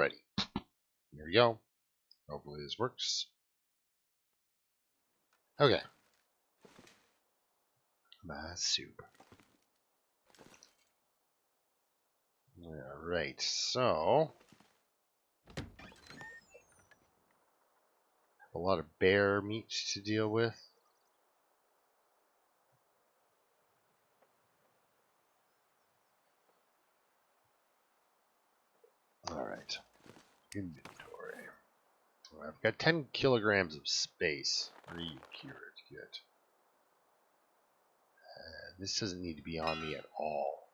ready. Here we go. Hopefully this works. Okay. My soup. Alright, so a lot of bear meat to deal with. Alright. Inventory. Well, I've got 10 kilograms of space. 3 cured. Good. This doesn't need to be on me at all.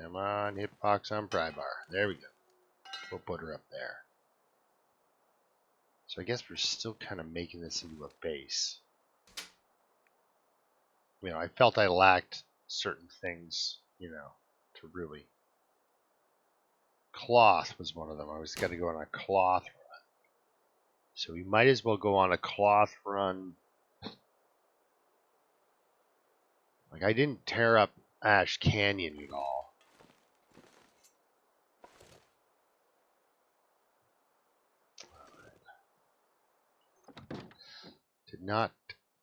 Come on, hitbox on pry bar. There we go. We'll put her up there. So I guess we're still kind of making this into a base. You know, I felt I lacked certain things, you know, to really. Cloth was one of them. I was got to go on a cloth run. So we might as well go on a cloth run. Like, I didn't tear up Ash Canyon at all. Did not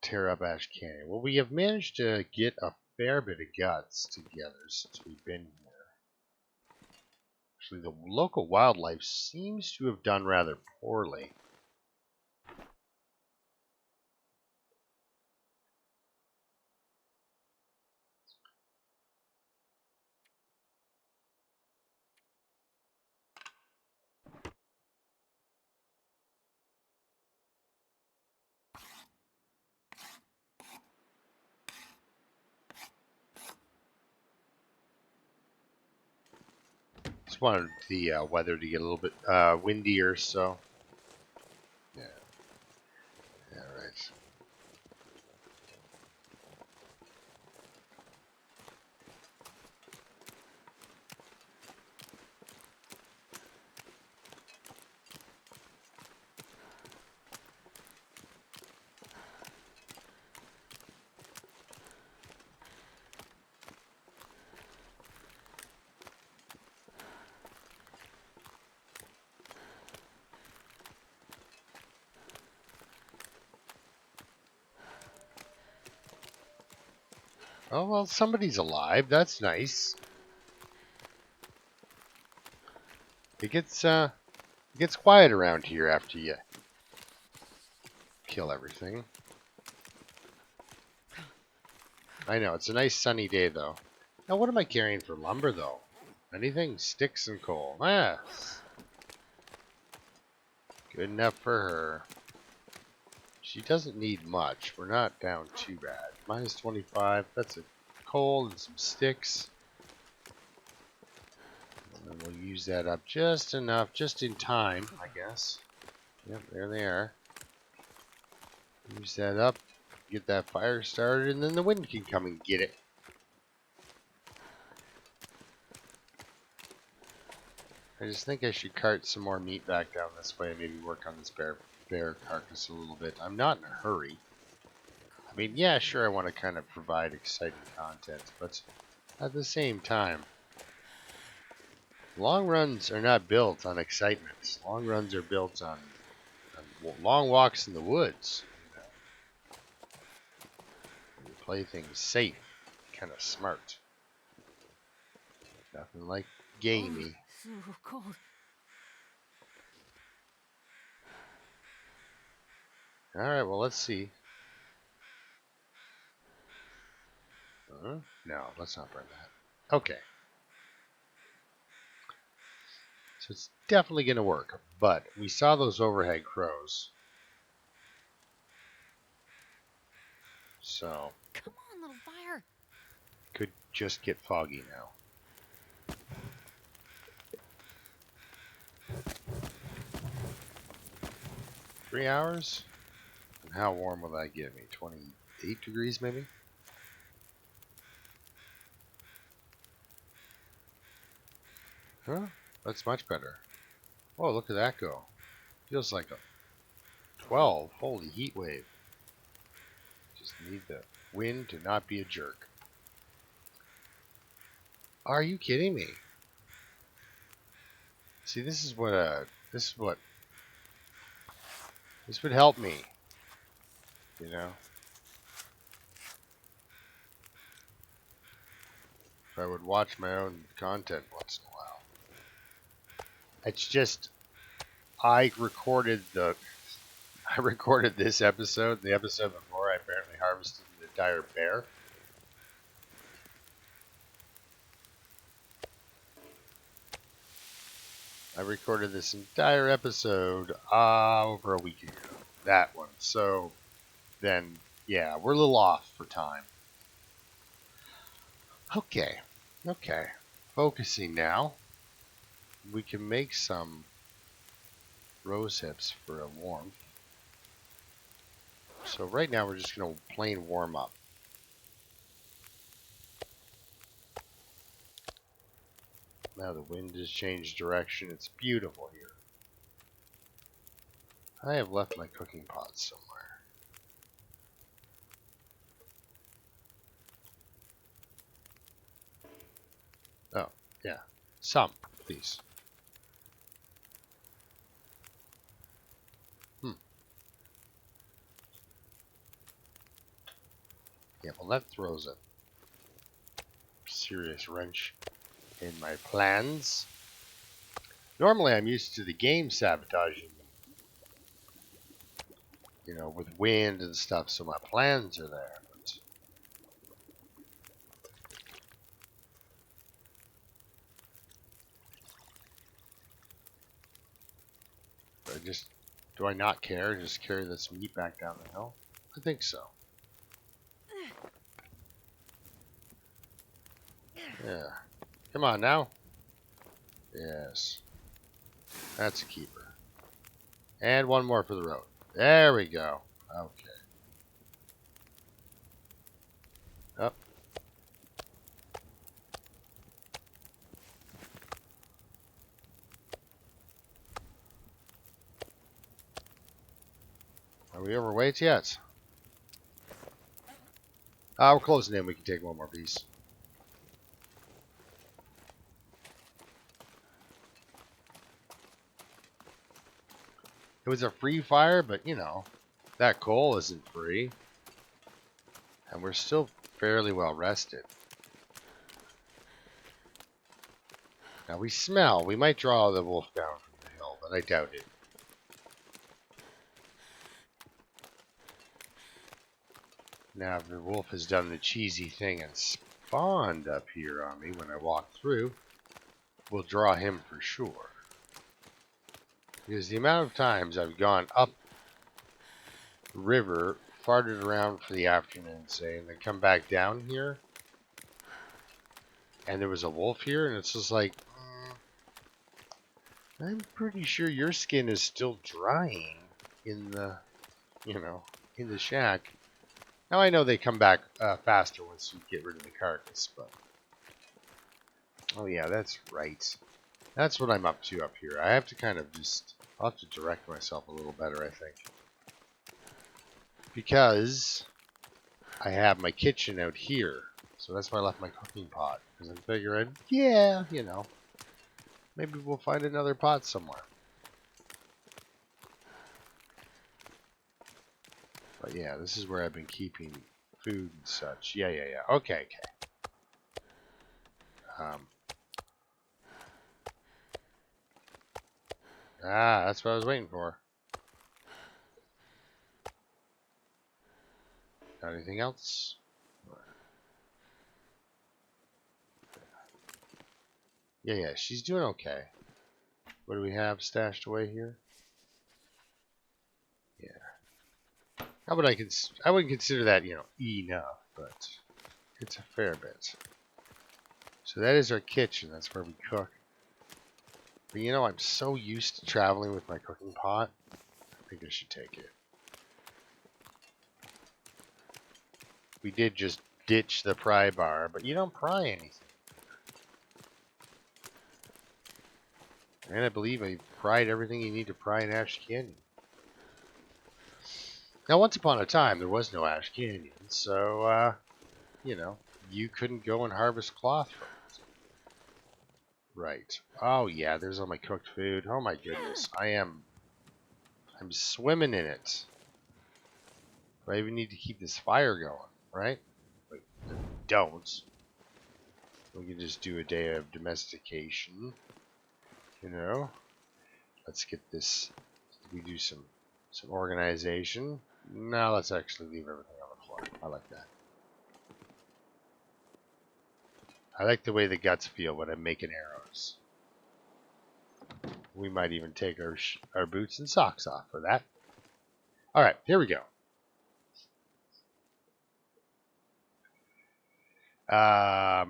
tear up Ash Canyon. Well, we have managed to get a fair bit of guts together since we've been here. Actually, the local wildlife seems to have done rather poorly. Just wanted the weather to get a little bit windier, so yeah. Yeah, right. Oh, well, somebody's alive. That's nice. It gets quiet around here after you kill everything. I know, it's a nice sunny day, though. Now, what am I carrying for lumber, though? Anything? Sticks and coal. Ah. Good enough for her. She doesn't need much. We're not down too bad. Minus 25. That's a coal and some sticks. And then we'll use that up just enough, just in time, I guess. Yep, there they are. Use that up, get that fire started, and then the wind can come and get it. I just think I should cart some more meat back down this way and maybe work on this bear carcass a little bit. I'm not in a hurry. I mean, yeah, sure, I want to kind of provide exciting content, but at the same time, long runs are not built on excitement. Long runs are built on long walks in the woods. You play things safe, kind of smart. Nothing like gamey. So cold. Alright, well, let's see. No, let's not burn that. Okay. So it's definitely going to work, but we saw those overhead crows. So, Come on, little fire. could just get foggy now. Three hours? And how warm will that get me? 28 degrees, maybe? Huh? That's much better. Oh, look at that go. Feels like a 12. Holy heat wave. Just need the wind to not be a jerk. Are you kidding me? See, this would help me, you know, if I would watch my own content once in a while. It's just I recorded the I recorded this episode. The episode before, I apparently harvested an entire bear. I recorded this entire episode over a week ago. That one. So then, yeah, we're a little off for time. Okay. Okay. Focusing now. We can make some rose hips for a warmth. So right now we're just going to plain warm up. Now the wind has changed direction. It's beautiful here. I have left my cooking pot somewhere. Oh, yeah. Some, please. Yeah, well that throws a serious wrench in my plans. Normally I'm used to the game sabotaging, with wind and stuff, so my plans are there. But do I not care? Just carry this meat back down the hill? I think so. Yeah. Come on now. Yes. That's a keeper. And one more for the road. There we go. Okay. Up. Are we overweight yet? We're closing in. We can take one more piece. It was a free fire, but that coal isn't free. And we're still fairly well rested. Now we smell. We might draw the wolf down from the hill, but I doubt it. Now if the wolf has done the cheesy thing and spawned up here on me when I walk through, we'll draw him for sure. Because the amount of times I've gone up river, farted around for the afternoon, say, and then come back down here, and there was a wolf here, and it's just like, I'm pretty sure your skin is still drying in the, in the shack. Now I know they come back faster once you get rid of the carcass, but oh yeah, that's right. That's what I'm up to up here. I have to I'll have to direct myself a little better, I think. Because I have my kitchen out here. So that's why I left my cooking pot. Because I'm figuring, yeah, maybe we'll find another pot somewhere. But yeah, this is where I've been keeping food and such. Yeah. Okay. That's what I was waiting for. Got anything else? Yeah, she's doing okay. What do we have stashed away here? Yeah. I wouldn't consider that, enough, but it's a fair bit. So that is our kitchen. That's where we cook. But I'm so used to traveling with my cooking pot. I think I should take it. We did just ditch the pry bar, but you don't pry anything. And I believe I pried everything you need to pry in Ash Canyon. Now, once upon a time, there was no Ash Canyon, so, you couldn't go and harvest cloth from it. Right. Oh yeah, there's all my cooked food. Oh my goodness. I'm swimming in it. Do I even need to keep this fire going, right? But don't. We can just do a day of domestication. You know? Let's get this. We do some organization. Now let's actually leave everything on the floor. I like that. I like the way the guts feel when I'm making arrows. We might even take our boots and socks off for that. All right, here we go. Yeah,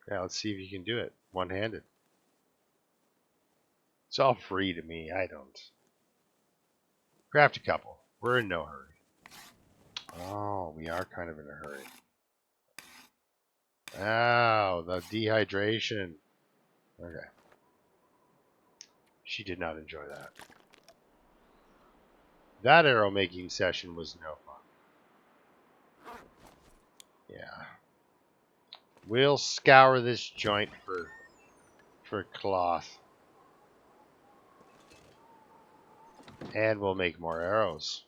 let's see if you can do it one-handed. It's all free to me. I don't. Craft a couple. We're in no hurry. Oh, we are kind of in a hurry. Oh, the dehydration. Okay. She did not enjoy that. That arrow making session was no fun. Yeah. We'll scour this joint for cloth. And we'll make more arrows.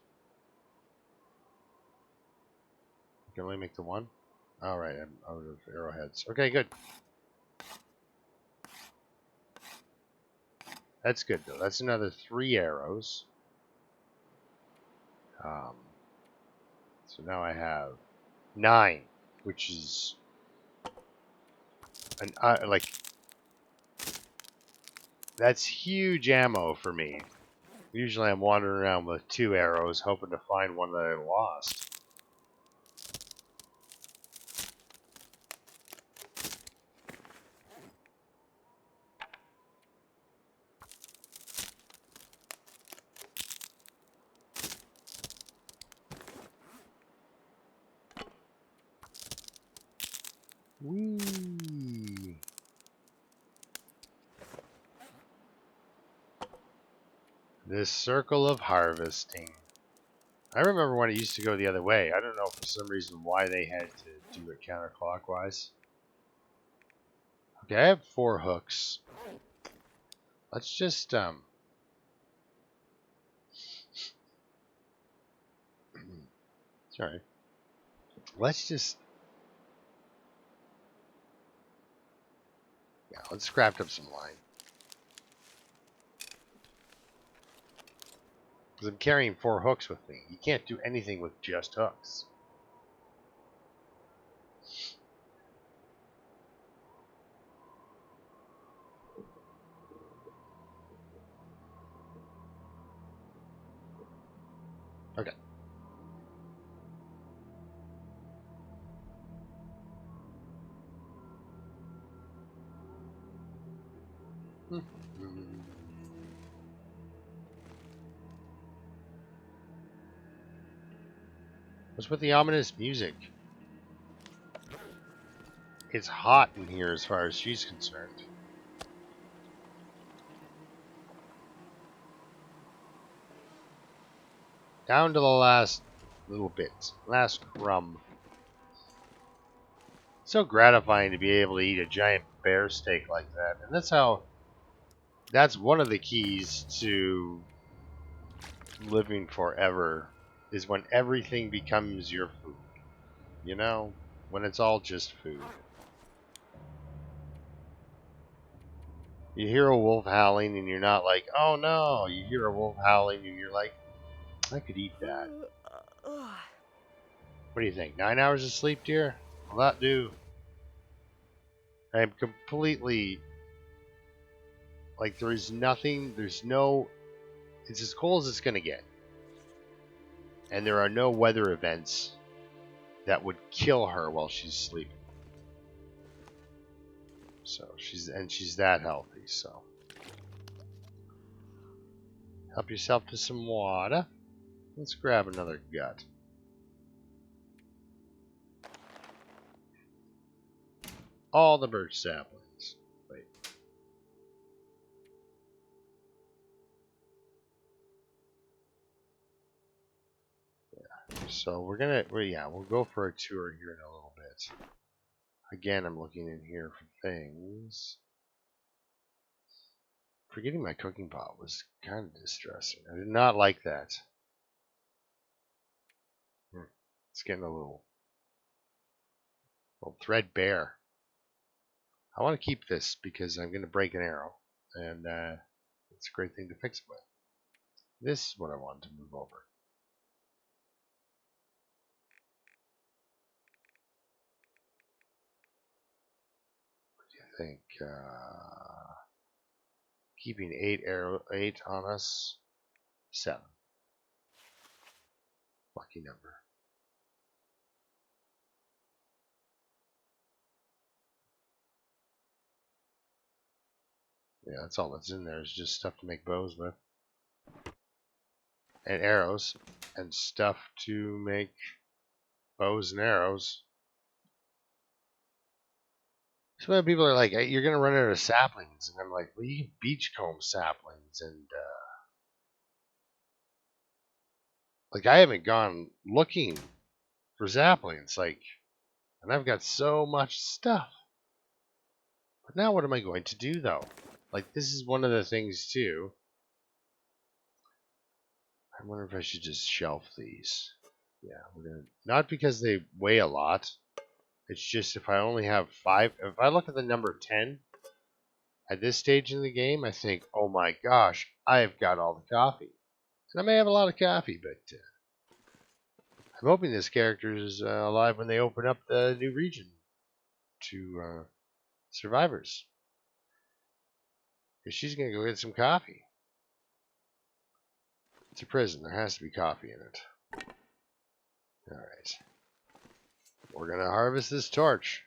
You can only make the one? Alright, I'm out of arrowheads. Okay, good. That's good, though. That's another 3 arrows. So now I have 9, which is like that's huge ammo for me. Usually I'm wandering around with 2 arrows, hoping to find one that I lost. Whee! This circle of harvesting. I remember when it used to go the other way. I don't know for some reason why they had to do it counterclockwise. Okay, I have 4 hooks. Let's just sorry. Let's just let's craft up some line. Because I'm carrying 4 hooks with me. You can't do anything with just hooks. Okay. What's with the ominous music? It's hot in here as far as she's concerned. Down to the last little bit. Last crumb. So gratifying to be able to eat a giant bear steak like that. And that's one of the keys to living forever, is when everything becomes your food. You know? When it's all just food. You hear a wolf howling and you're not like, oh no. You hear a wolf howling and you're like, I could eat that. What do you think? 9 hours of sleep, dear? Will that do? I'm completely like, there's nothing, it's as cold as it's gonna get. And there are no weather events that would kill her while she's sleeping. So she's that healthy, so help yourself to some water. Let's grab another gut. All the birch saplings. Wait. So we'll go for a tour here in a little bit. Again, I'm looking in here for things. Forgetting my cooking pot was kind of distressing. I did not like that. It's getting a little threadbare. I want to keep this because I'm going to break an arrow, and it's a great thing to fix it with. This is what I wanted to move over. What do you think? Keeping 8 on us. 7. Lucky number. Yeah, that's all that's in there is just stuff to make bows with. And arrows. And stuff to make bows and arrows. Some of the people are like, hey, you're going to run out of saplings. And I'm like, well, you can beachcomb saplings. And, like, I haven't gone looking for saplings. Like, and I've got so much stuff. But now what am I going to do, though? Like, this is one of the things, too. I wonder if I should just shelf these. Yeah, we're going to... Not because they weigh a lot. It's just if I only have 5... If I look at the number 10 at this stage in the game, I think, oh my gosh, I've got all the coffee. And I may have a lot of coffee, but I'm hoping this character is alive when they open up the new region to survivors. Because she's going to go get some coffee. It's a prison. There has to be coffee in it. Alright. We're going to harvest this torch.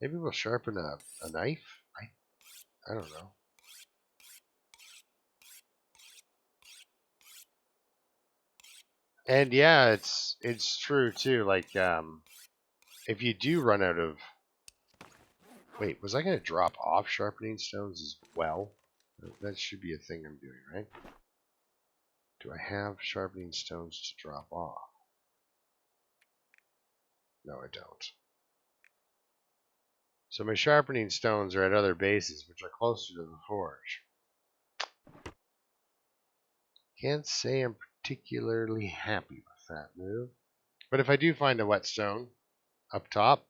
Maybe we'll sharpen a knife? I don't know. And yeah, it's true too. Like, if you do run out of... Wait, was I going to drop off sharpening stones as well? That should be a thing I'm doing, right? Do I have sharpening stones to drop off? No, I don't. So my sharpening stones are at other bases, which are closer to the forge. Can't say I'm particularly happy with that move. But if I do find a whetstone up top,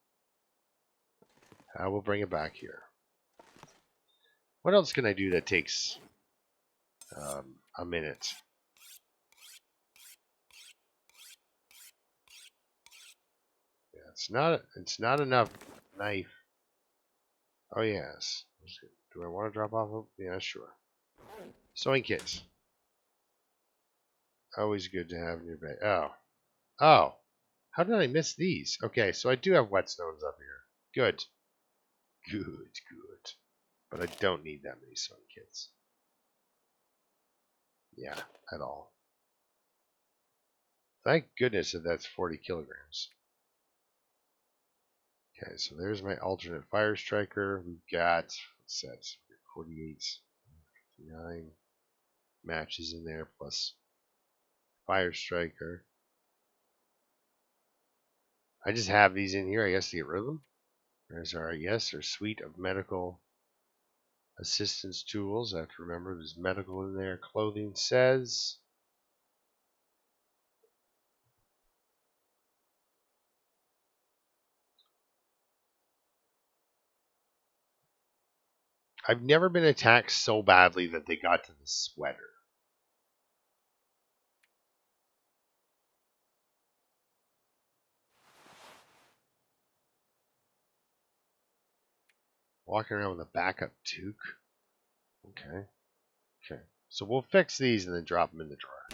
I will bring it back here. What else can I do that takes a minute? Yeah, it's not enough knife. Oh yes. Do I want to drop off? Yeah, sure. Sewing kits. Always good to have in your bag. Oh. Oh. How did I miss these? Okay, so I do have whetstones up here. Good. Good. But I don't need that many sewing kits. Yeah, at all. Thank goodness that that's 40 kilograms. Okay, so there's my alternate fire striker. We've got, what's that? 48, 59 matches in there plus fire striker. I just have these in here, I guess, to get rid of them. There's our, yes, our suite of medical assistance tools. I have to remember there's medical in there. Clothing says. I've never been attacked so badly that they got to the sweater. Walking around with a backup toque. Okay. Okay. So we'll fix these and then drop them in the drawer.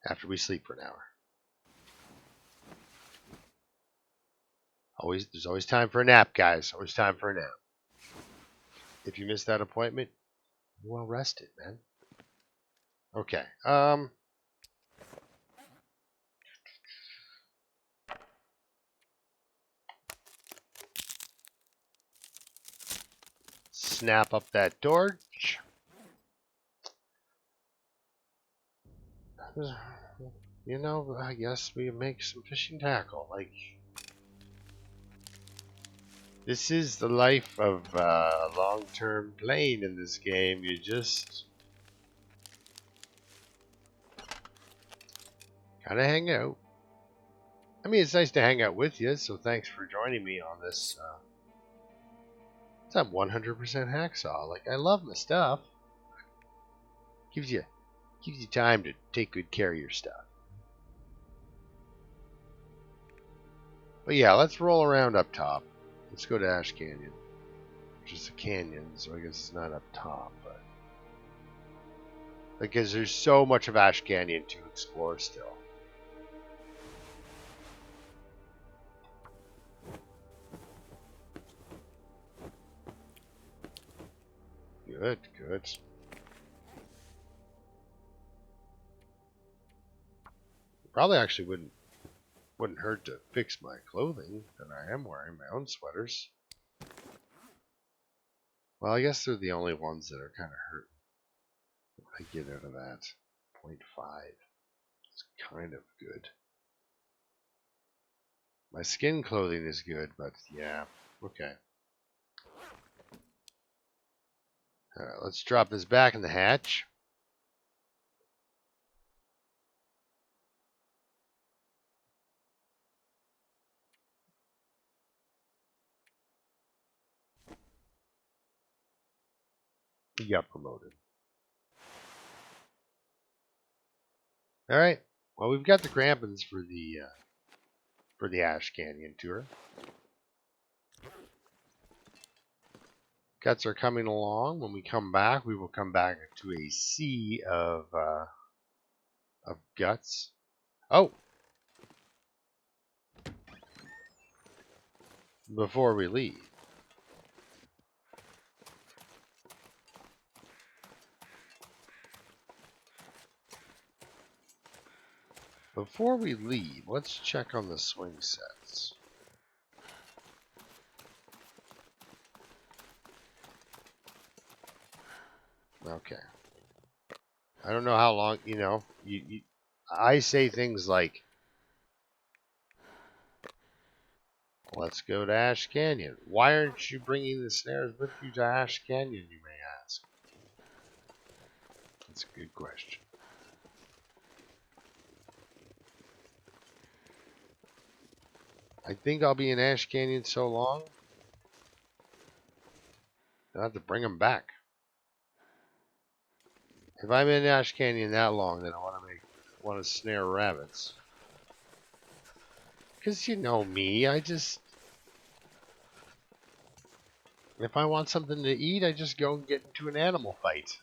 After we sleep for an hour. There's always time for a nap, guys. Always time for a nap. If you missed that appointment, you're well rested, man. Okay. Snap up that torch. You know, I guess we make some fishing tackle. Like, This is the life of long-term playing in this game. You just kind of hang out. I mean, it's nice to hang out with you, so thanks for joining me on this. It's a 100% hacksaw. Like, I love my stuff. Gives you time to take good care of your stuff. But yeah, let's roll around up top. Let's go to Ash Canyon, which is a canyon, so I guess it's not up top, but because there's so much of Ash Canyon to explore still. Good, good. Probably actually wouldn't hurt to fix my clothing that I am wearing, my own sweaters. Well, I guess they're the only ones that are kind of hurt. What I get out of that? 0.5. It's kind of good. My skin clothing is good, but yeah, okay. Alright, let's drop this back in the hatch. He got promoted. Alright, well, we've got the crampons for the Ash Canyon tour. Guts are coming along. When we come back, we will come back to a sea of guts. Oh! Before we leave. Before we leave, let's check on the swing sets. Okay. I don't know how long, I say things like, let's go to Ash Canyon. Why aren't you bringing the snares with you to Ash Canyon, you may ask? That's a good question. I think I'll be in Ash Canyon so long, I'll have to bring them back. If I'm in Ash Canyon that long, then I want to snare rabbits. Because you know me, if I want something to eat, I just go and get into an animal fight.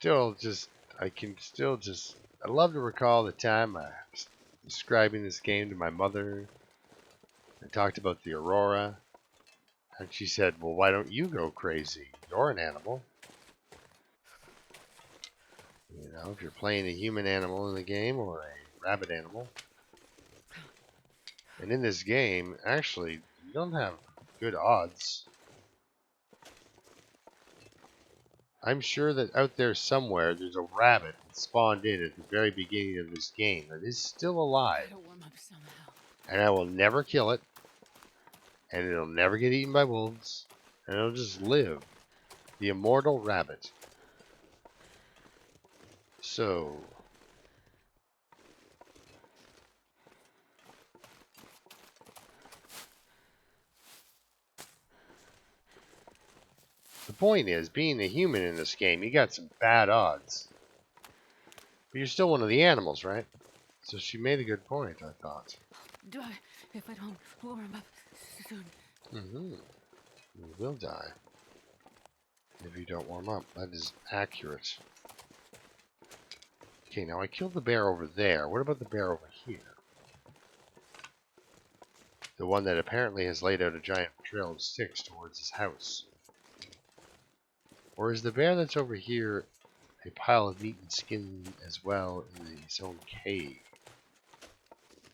I love to recall the time I was describing this game to my mother. I talked about the Aurora, and she said, well, why don't you go crazy? You're an animal. You know, if you're playing a human animal in the game or a rabbit animal. And in this game, actually, you don't have good odds. I'm sure that out there somewhere there's a rabbit that spawned in at the very beginning of this game that is still alive. And I will never kill it. And it'll never get eaten by wolves. And it'll just live. The immortal rabbit. So, the point is, being a human in this game, you got some bad odds. But you're still one of the animals, right? So she made a good point, I thought. Die if I don't warm up soon. Mm-hmm. You will die if you don't warm up. That is accurate. Okay, now I killed the bear over there. What about the bear over here? The one that apparently has laid out a giant trail of sticks towards his house. Or is the bear that's over here a pile of meat and skin as well in his own cave?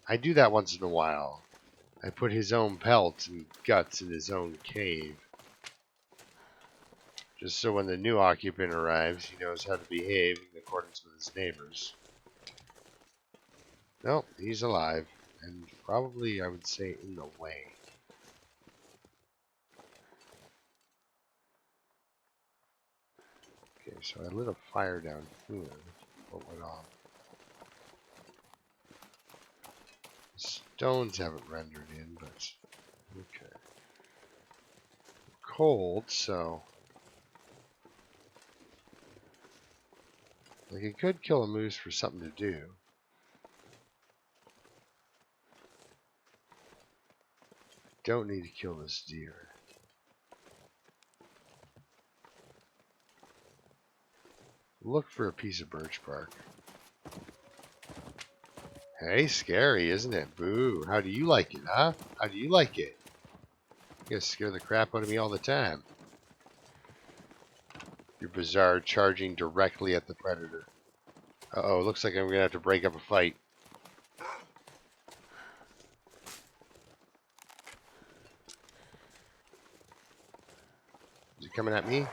I do that once in a while. I put his own pelts and guts in his own cave. Just so when the new occupant arrives, he knows how to behave in accordance with his neighbors. Nope, he's alive. And probably, I would say, in the way. Okay, so I lit a fire down here. What went on? Stones haven't rendered in, but okay. Cold, so like it could kill a moose for something to do. Don't need to kill this deer. Look for a piece of birch bark. Hey, scary, isn't it? Boo. How do you like it, huh? How do you like it? You guys scare the crap out of me all the time. You're bizarre, charging directly at the predator. Uh-oh, looks like I'm going to have to break up a fight. Is he coming at me?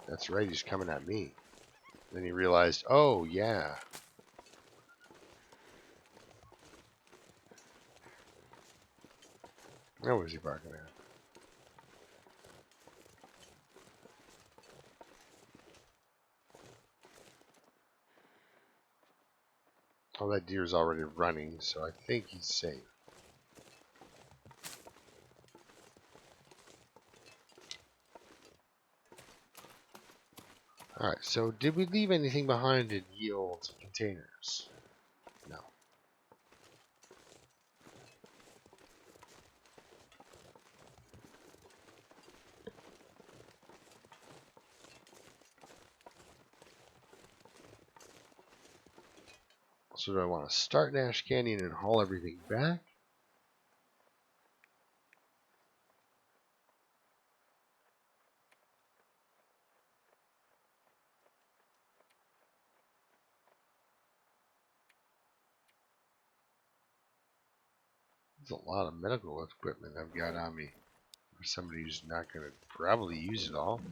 That's right, he's coming at me. Then he realized, oh, yeah. Oh, what was he barking at? Oh, that deer's already running, so I think he's safe. Alright, so did we leave anything behind in yield containers? No. So do I want to start in Ash Canyon and haul everything back? There's a lot of medical equipment I've got on me for somebody who's not going to probably use it all.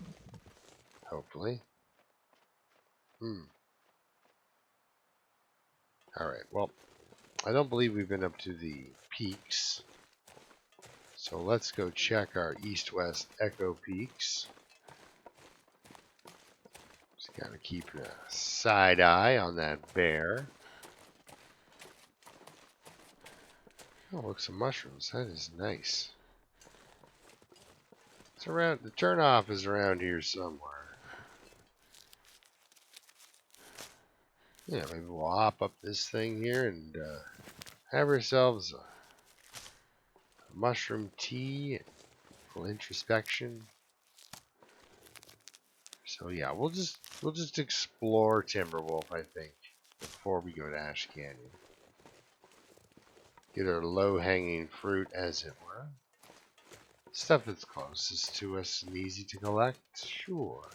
Hopefully. Alright, well, I don't believe we've been up to the peaks. So let's go check our east-west echo peaks. Just gotta keep a side eye on that bear. Oh, look, some mushrooms. That is nice. It's around, the turnoff is around here somewhere. Yeah, maybe we'll hop up this thing here and have ourselves a mushroom tea, a little introspection. So yeah, we'll just explore Timberwolf, I think, before we go to Ash Canyon. Get our low-hanging fruit, as it were. Stuff that's closest to us and easy to collect, sure.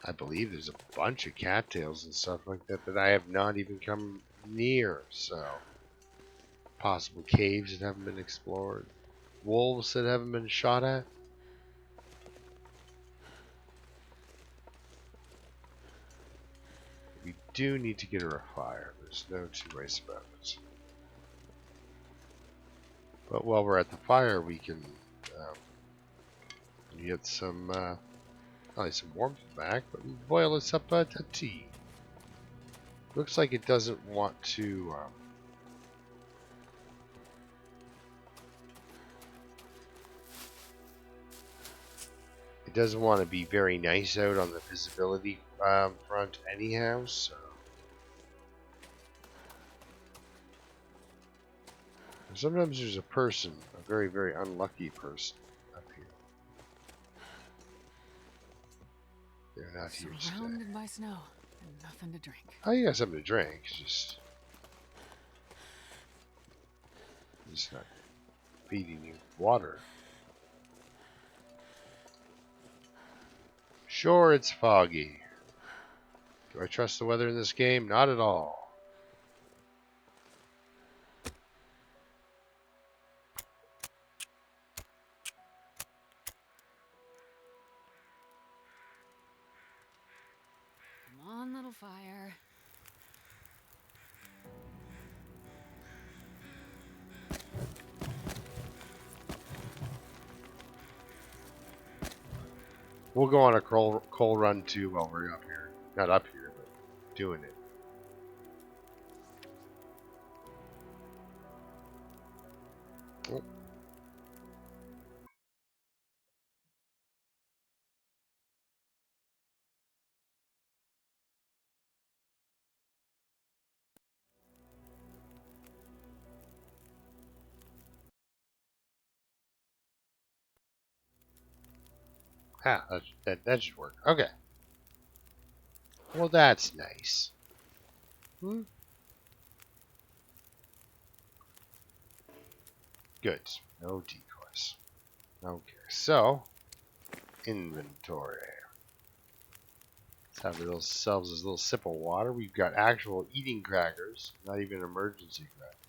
I believe there's a bunch of cattails and stuff like that that I have not even come near, so possible caves that haven't been explored, wolves that haven't been shot at. We do need to get her a fire. There's no two ways about it. But while we're at the fire, we can get some, probably some warmth back, but boil us up a tea. Looks like it doesn't want to, it doesn't want to be very nice out on the visibility front anyhow, so. Sometimes there's a person, a very, very unlucky person up here. They're not here to stay. Surrounded by snow and nothing to drink. Oh, you got something to drink, just not feeding you water. Sure, it's foggy. Do I trust the weather in this game? Not at all. Come on, little fire. We'll go on a coal run too while we're up here. Not up here, but doing it. Oh. Ah, that should work. Okay. Well, that's nice. Hmm? Good. No decoys. Okay, so inventory. Let's have ourselves a little sip of water. We've got actual eating crackers, not even emergency crackers.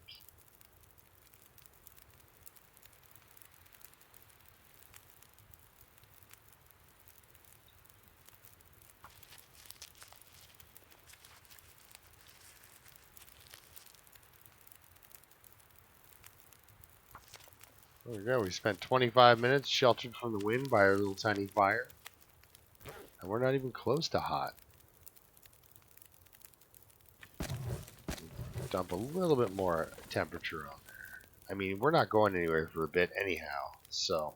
There we go. We spent 25 minutes sheltered from the wind by our little tiny fire. And we're not even close to hot. Dump a little bit more temperature on there. I mean, we're not going anywhere for a bit anyhow, so.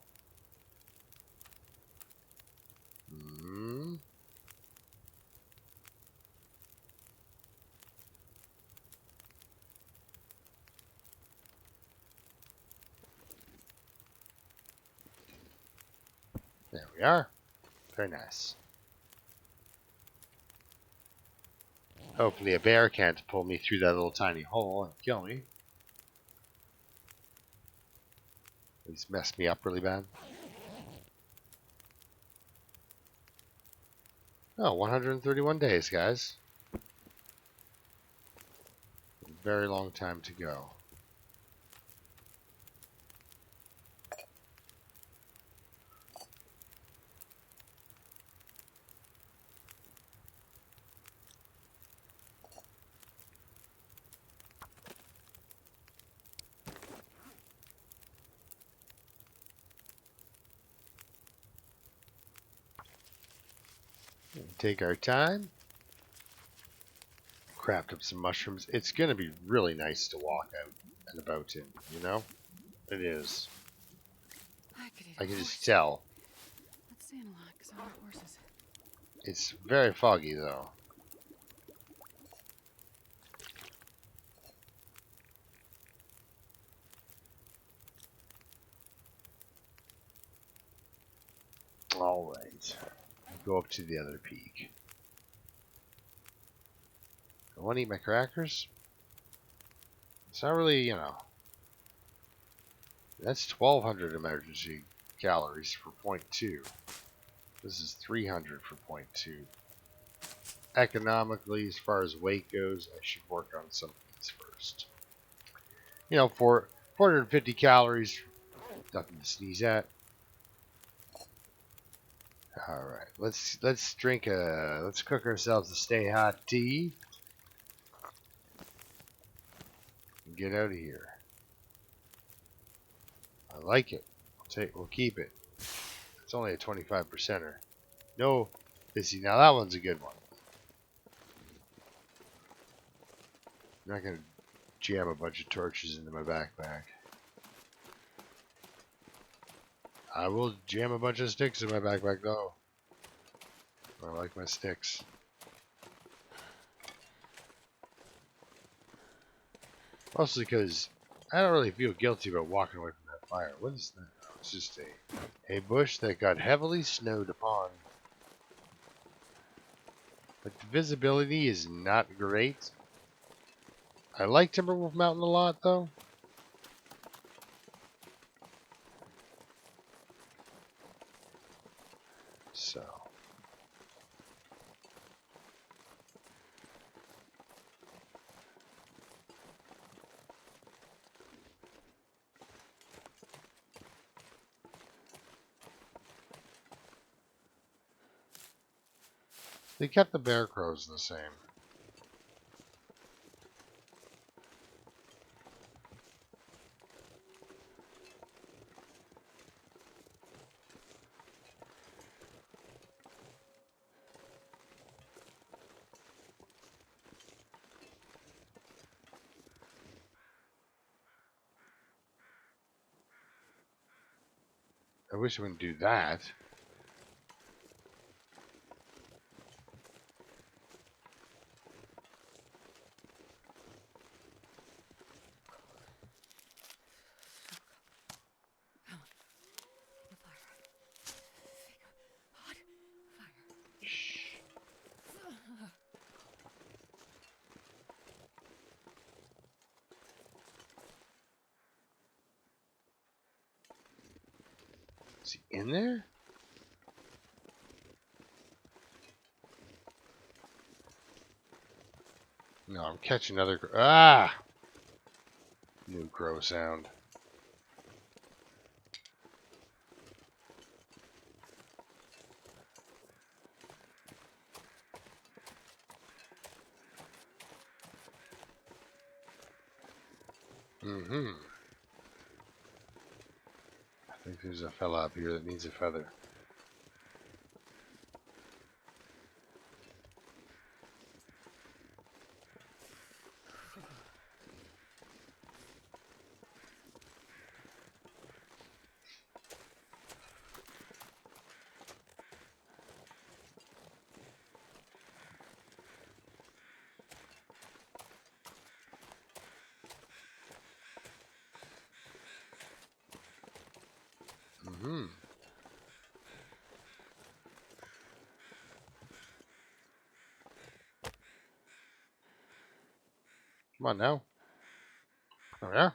There we are. Very nice. Hopefully a bear can't pull me through that little tiny hole and kill me. At least mess me up really bad. Oh, 131 days, guys. A very long time to go. Take our time. Craft up some mushrooms. It's going to be really nice to walk out and about in, you know? It is. I can just tell. Let's stay in a lot, because I want horses. It's very foggy, though. All right. Go up to the other peak. I want to eat my crackers. It's not really, you know. That's 1,200 emergency calories for point 0.2. This is 300 for point 0.2. Economically, as far as weight goes, I should work on some of these first. You know, for 450 calories, nothing to sneeze at. All right, let's cook ourselves a stay hot tea and get out of here. I like it. We'll keep it. It's only a 25%er. No, see now that one's a good one. I'm not gonna jam a bunch of torches into my backpack. I will jam a bunch of sticks in my backpack though. I like my sticks. Mostly because I don't really feel guilty about walking away from that fire. What is that? Oh, it's just a bush that got heavily snowed upon. But the visibility is not great. I like Timberwolf Mountain a lot though. So. They kept the bear crows the same. I wish I wouldn't do that. The fire. Hot fire. Shh. Is he in there? No, I'm catching other. Ah! New grow sound. Mm-hmm. I think there's a fella up here that needs a feather. Mm-hmm. Come on now. Oh yeah.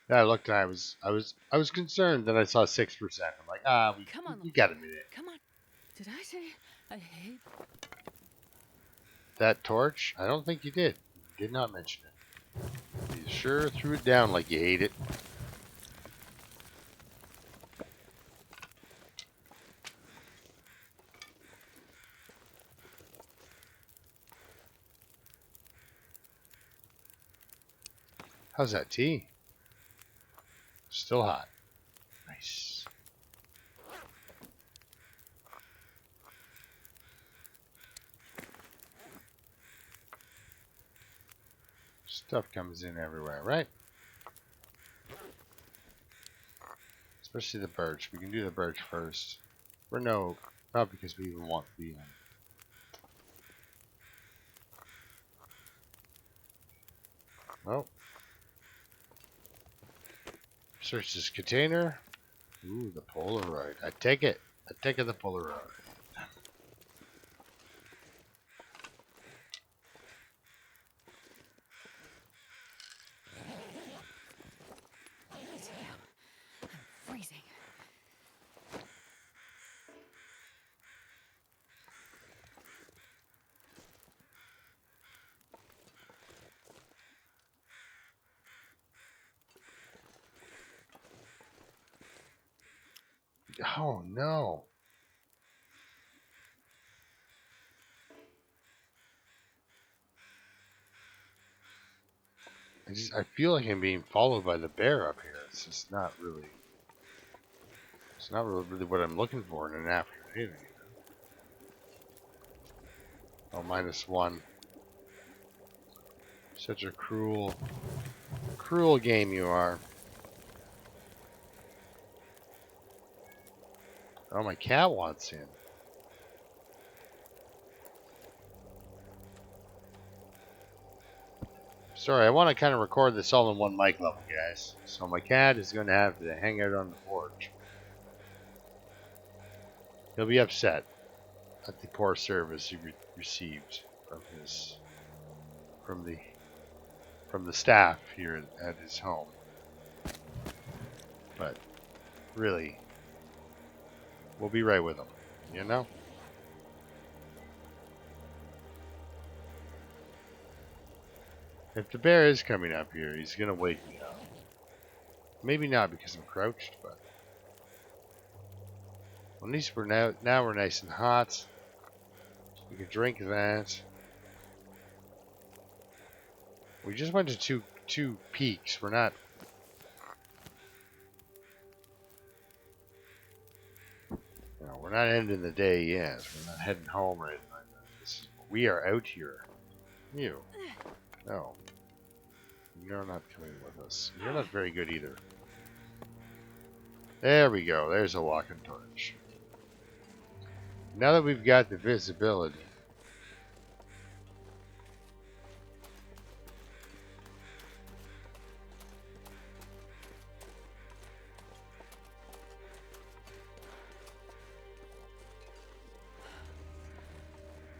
Yeah, I looked and I was concerned. Then I saw 6%. I'm like, Come on, we little got a fire. minute. Come on. Did I say I hate? That torch? I don't think you did. You did not mention it. You sure threw it down like you hate it. How's that tea? Still hot. Nice. Stuff comes in everywhere, right? Especially the birch. We can do the birch first. Or no, not because we even want the oh. Search this container. Ooh, the Polaroid. I take it. I take it the Polaroid. Damn. I'm freezing. Oh no. I feel like I'm being followed by the bear up here. It's just not really. It's not really what I'm looking for in an afternoon. Oh, -1. Such a cruel game you are. Oh, my cat wants in. Sorry, I want to kind of record this all in one mic level, guys. So my cat is going to have to hang out on the porch. He'll be upset at the poor service he received from his from the from the staff here at his home. But really, we'll be right with him. You know? If the bear is coming up here, he's gonna wake me up. Maybe not because I'm crouched, but at least we're now we're nice and hot. We can drink that. We just went to two peaks. We're not ending the day yet. We're not heading home or anything like that. We are out here. You. No. You're not coming with us. You're not very good either. There we go. There's a walking torch. Now that we've got the visibility,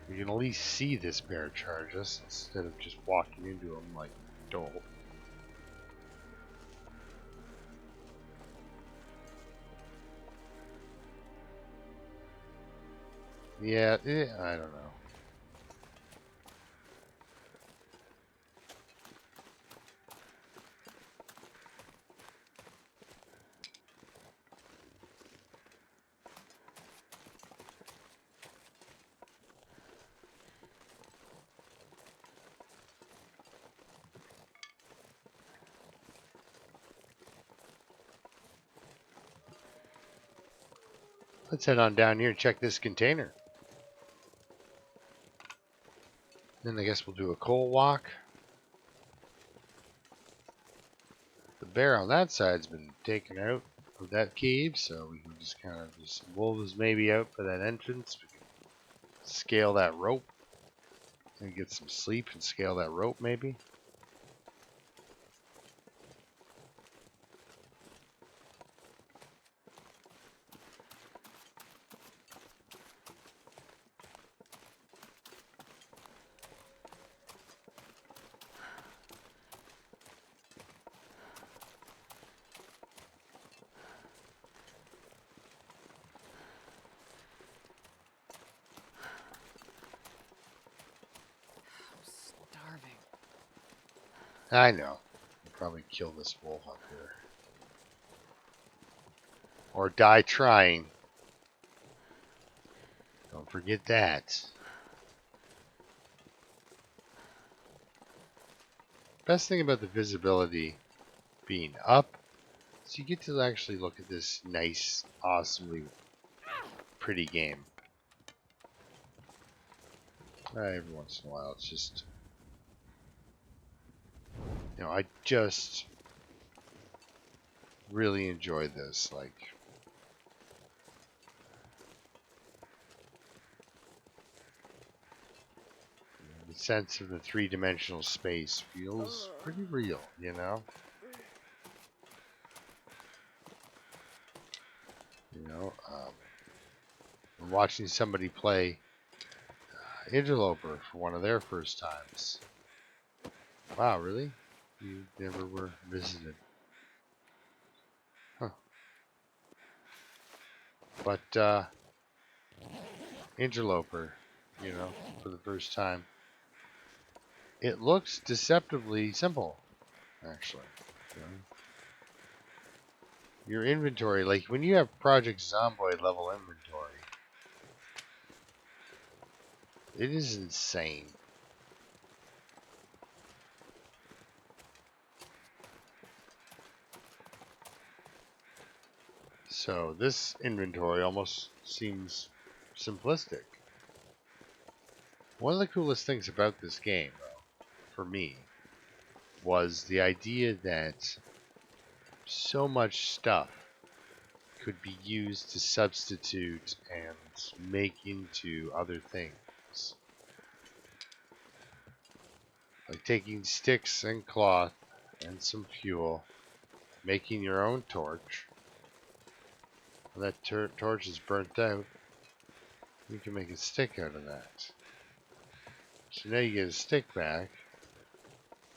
we can at least see this bear charge us instead of just walking into him like dope. Yeah, I don't know. Let's head on down here and check this container. Then I guess we'll do a coal walk. The bear on that side's been taken out of that cave, so we can just kind of just wolves maybe out for that entrance. We can scale that rope and get some sleep and scale that rope maybe. I'm starving. I know. We'll probably kill this wolf up here. Or die trying. Don't forget that. Best thing about the visibility being up is you get to actually look at this nice, awesomely pretty game. Every once in a while, it's just, I just really enjoy this. Like, the sense of the three-dimensional space feels pretty real, I'm watching somebody play Interloper for one of their first times. Wow, really? You never were visited. Huh. But Interloper, for the first time. It looks deceptively simple, actually. You know? Your inventory, like when you have Project Zomboid level inventory, it is insane. So this inventory almost seems simplistic. One of the coolest things about this game, though, for me, was the idea that so much stuff could be used to substitute and make into other things. Like taking sticks and cloth and some fuel, making your own torch. When that torch is burnt out, you can make a stick out of that. So now you get a stick back.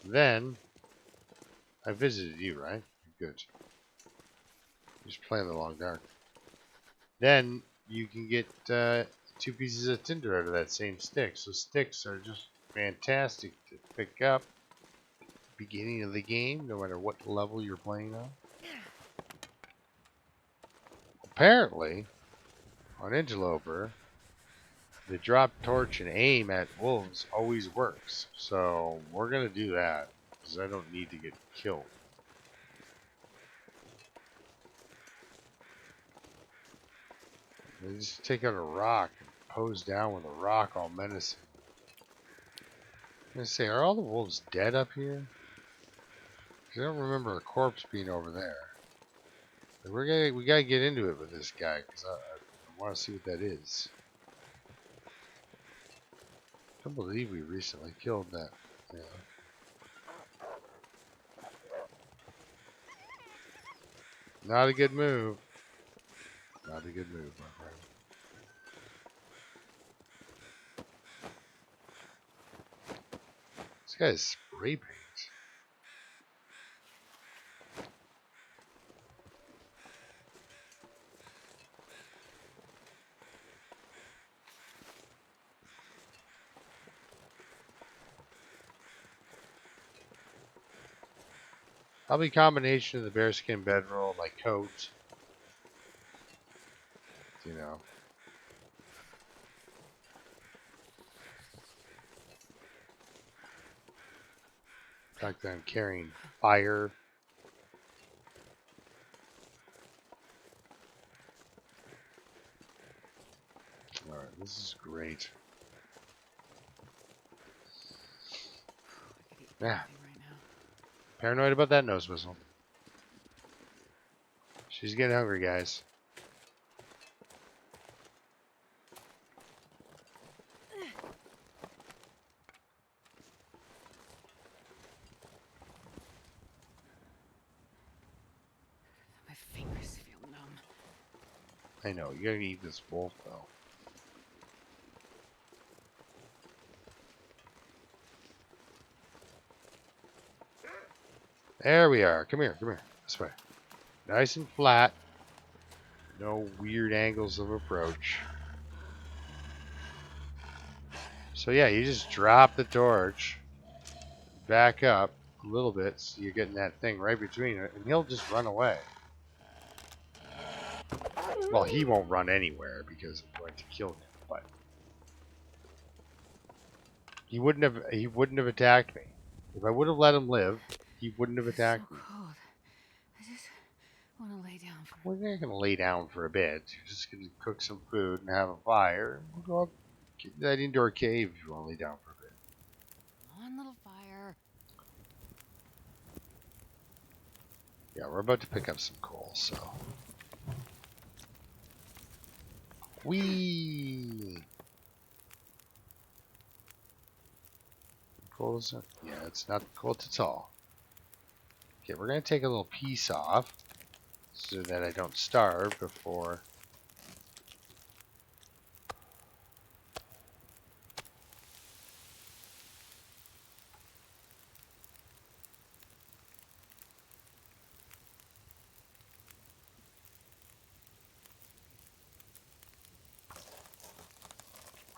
Then, I visited you, right? Good. Just playing the long dark. Then, you can get 2 pieces of tinder out of that same stick. So sticks are just fantastic to pick up at the beginning of the game, no matter what level you're playing on. Apparently, on Interloper, the drop torch and aim at wolves always works. So we're going to do that because I don't need to get killed. They just take out a rock and pose down with a rock all menacing. I'm going to say, are all the wolves dead up here? Because I don't remember a corpse being over there. We gotta get into it with this guy because I want to see what that is. I can't believe we recently killed that. Yeah. Not a good move. Not a good move, my friend. This guy's spray paint. Probably a combination of the bearskin bedroll, my coat. You know. The fact that I'm carrying fire. Alright, this is great. I could eat Yeah. anything right now. Paranoid about that nose whistle. She's getting hungry, guys. My fingers feel numb. I know, you gotta eat this wolf, though. There we are. Come here, come here. This way. Nice and flat. No weird angles of approach. So yeah, you just drop the torch, back up a little bit, so you're getting that thing right between it, and he'll just run away. Well, he won't run anywhere because I'm going to kill him, but he wouldn't have attacked me. If I would have let him live, he wouldn't have It's so attacked me. cold. I just want to lay down for. We're not gonna lay down for a bit. You're just gonna cook some food and have a fire. We'll go up, get that indoor cave if you want to lay down for a bit. One little fire. Yeah, we're about to pick up some coal, so. Whee! Cold is it? Yeah, it's not cold at all. Okay, we're gonna take a little piece off so that I don't starve before.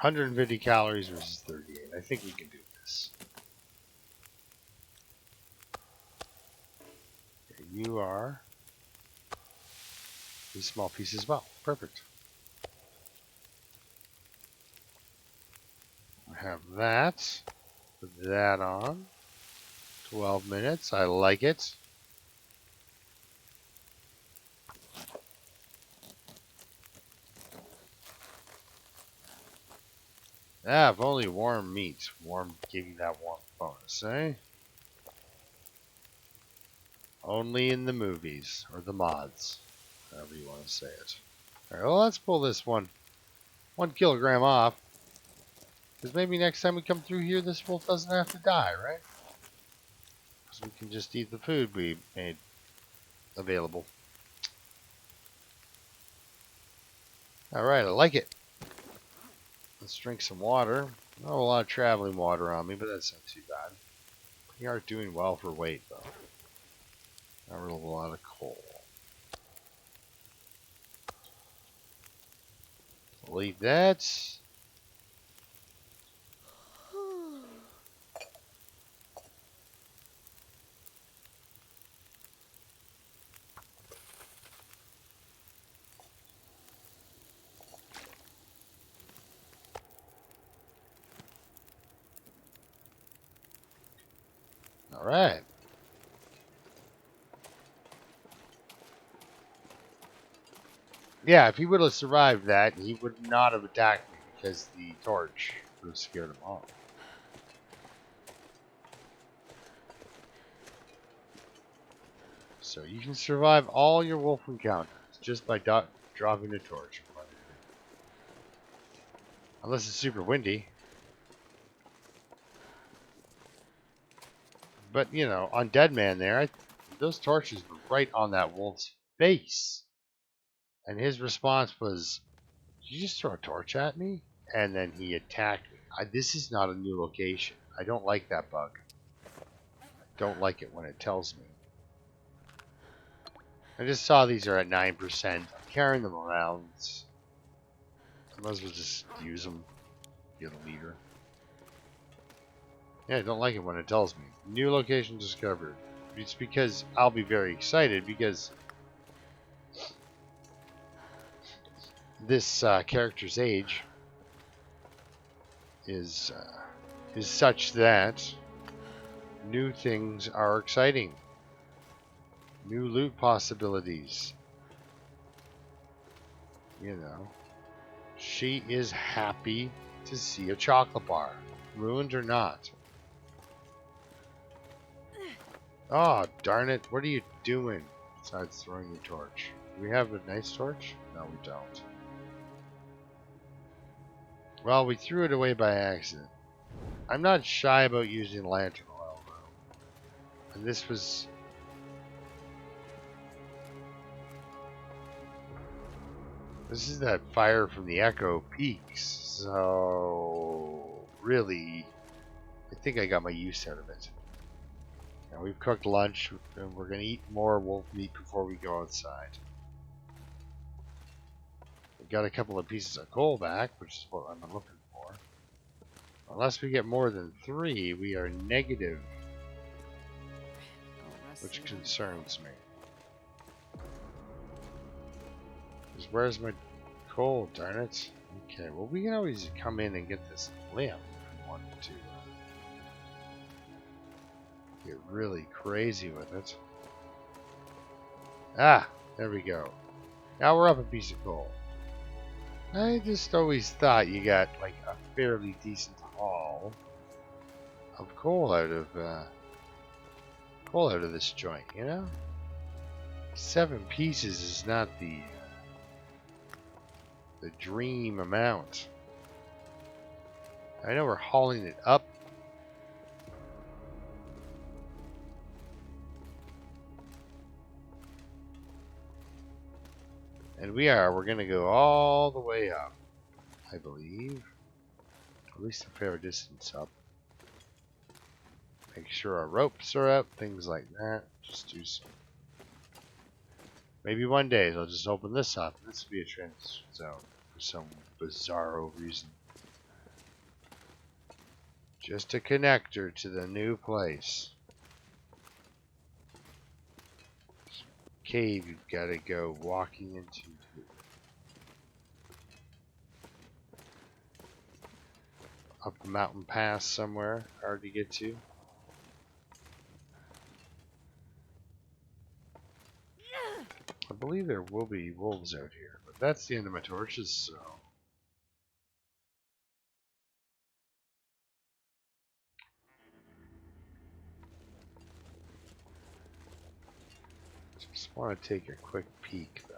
150 calories versus 38. I think we can do this. Okay, you are a small piece as well. Perfect. I have that. Put that on. 12 minutes. I like it. Ah, if only warm meat. Warm, give you that warm bonus, eh? Only in the movies, or the mods, however you want to say it. Alright, well, let's pull this 1 kilogram off. Because maybe next time we come through here, this wolf doesn't have to die, right? Because we can just eat the food we made available. Alright, I like it. Let's drink some water. Not a lot of traveling water on me, but that's not too bad. We are doing well for weight, though. Not really a lot of coal. Delete that. Alright. Yeah, if he would have survived that, he would not have attacked me because the torch would have scared him off. So you can survive all your wolf encounters just by dropping a torch in front of it. Unless it's super windy. But, you know, on Dead Man there, those torches were right on that wolf's face. And his response was, "Did you just throw a torch at me?" And then he attacked me. This is not a new location. I don't like that bug. I don't like it when it tells me. I just saw these are at 9%. I'm carrying them around. I might as well just use them. Get a leader. Yeah, I don't like it when it tells me. New location discovered. It's because I'll be very excited because this character's age is such that new things are exciting. New loot possibilities. You know, she is happy to see a chocolate bar, ruined or not. Oh, darn it. What are you doing besides throwing your torch? Do we have a nice torch? No, we don't. Well, we threw it away by accident. I'm not shy about using lantern oil, though. And this was... This is that fire from the Echo Peaks. So, really, I think I got my use out of it. Now, we've cooked lunch, and we're going to eat more wolf meat before we go outside. We got a couple of pieces of coal back, which is what I'm looking for. Unless we get more than 3, we are negative, which concerns me. Because where's my coal, darn it? Okay, well, we can always come in and get this lamp if we wanted to. Get really crazy with it. Ah, there we go. Now we're up a piece of coal. I just always thought you got like a fairly decent haul of coal out of this joint, you know? 7 pieces is not the dream amount. I know we're hauling it up. And we're going to go all the way up, I believe. At least a fair distance up. Make sure our ropes are up, things like that. Just do some. Maybe one day they'll just open this up. This will be a transition zone for some bizarro reason. Just a connector to the new place. Cave you've got to go walking into. Up the mountain pass somewhere, hard to get to. I believe there will be wolves out here, but that's the end of my torches, so... Just want to take a quick peek, though.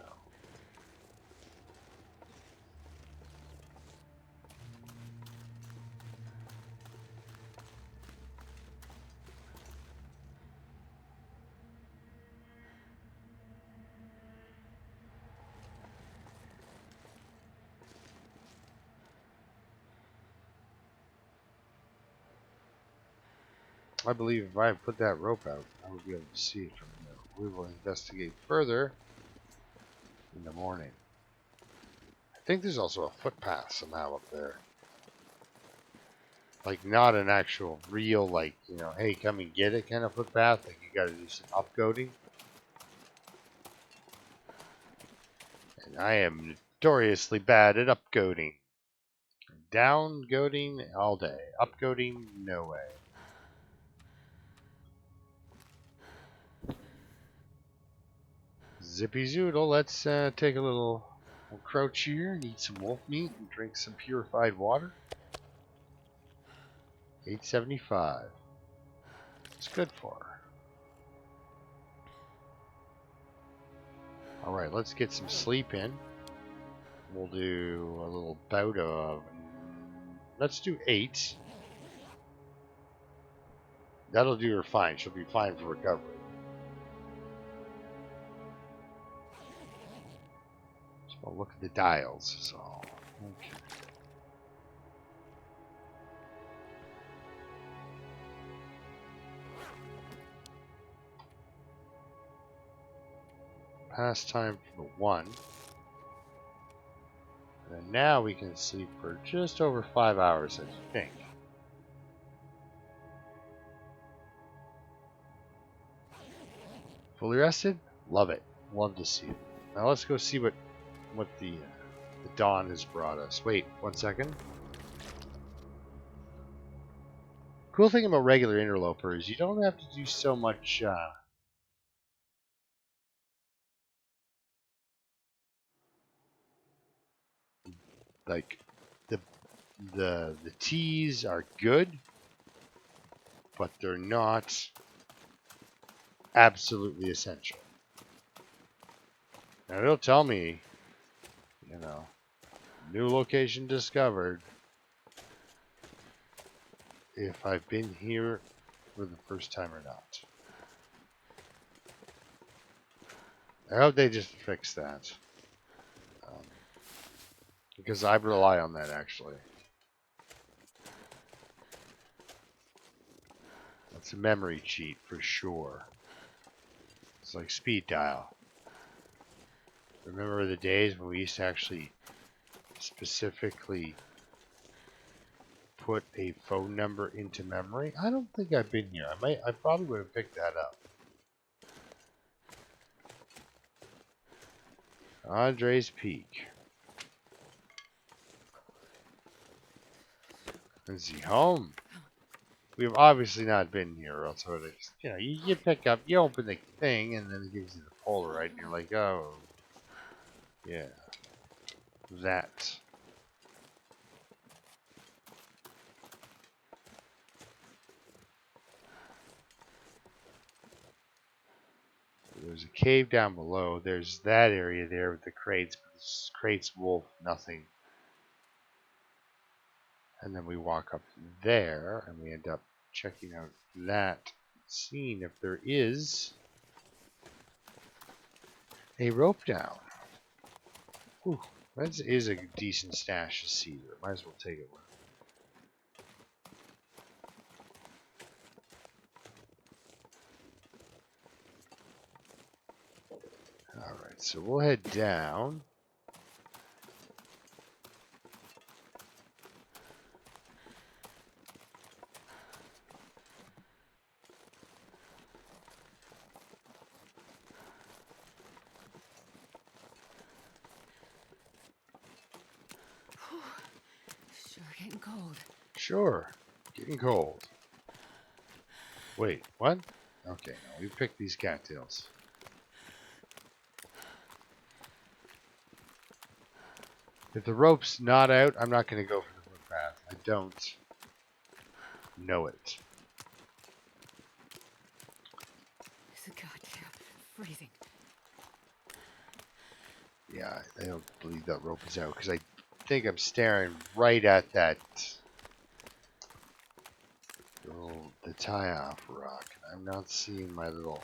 I believe if I put that rope out, I would be able to see it from here. We will investigate further in the morning. I think there's also a footpath somehow up there. Like, not an actual real, like, you know, hey, come and get it kind of footpath. Like, you gotta do some upgoading. And I am notoriously bad at upgoading. Downgoading all day. Upgoading, no way. Zippy zoodle, let's take a little crouch here and eat some wolf meat and drink some purified water. 875. It's good for her. Alright, let's get some sleep in. We'll do a little bout of... Let's do 8. That'll do her fine. She'll be fine for recovery. So I'll look at the dials. So, okay. Pastime for the 1. And now we can sleep for just over 5 hours, I think. Fully rested? Love it. Love to see it. Now let's go see what the dawn has brought us. Wait, 1 second. Cool thing about regular Interloper is you don't have to do so much like the T's are good, but they're not absolutely essential. Now it'll tell me, you know, new location discovered if I've been here for the first time or not. I hope they just fix that. Because I rely on that, actually. That's a memory cheat for sure. It's like speed dial. Remember the days when we used to actually specifically put a phone number into memory? I don't think I've been here. I probably would have picked that up. Andre's Peak. Is he home? We've obviously not been here, or else I would have, you know, you pick up, you open the thing, and then it gives you the Polaroid, and you're like, oh, yeah, that. There's a cave down below. There's that area there with the crates, but this crates, wolf, nothing. And then we walk up there, and we end up checking out that scene if there is a rope down. Ooh, that is a decent stash of cedar. Might as well take it with. Alright, so we'll head down. Sure getting cold. Sure, getting cold. Wait, what? Okay, no, we picked these cattails. If the rope's not out, I'm not going to go for the footpath. I don't know it. It's a goddamn freezing. Yeah, I don't believe that rope is out because I think I'm staring right at that the tie-off rock. I'm not seeing my little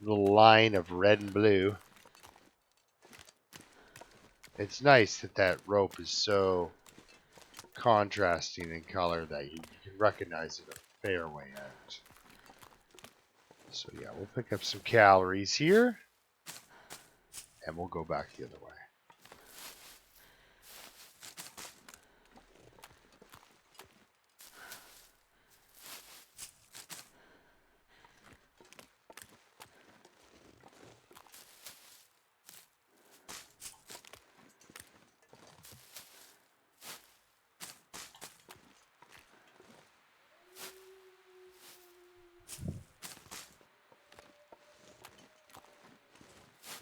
line of red and blue. It's nice that that rope is so contrasting in color that you can recognize it a fair way out. So yeah, we'll pick up some calories here, and we'll go back the other way.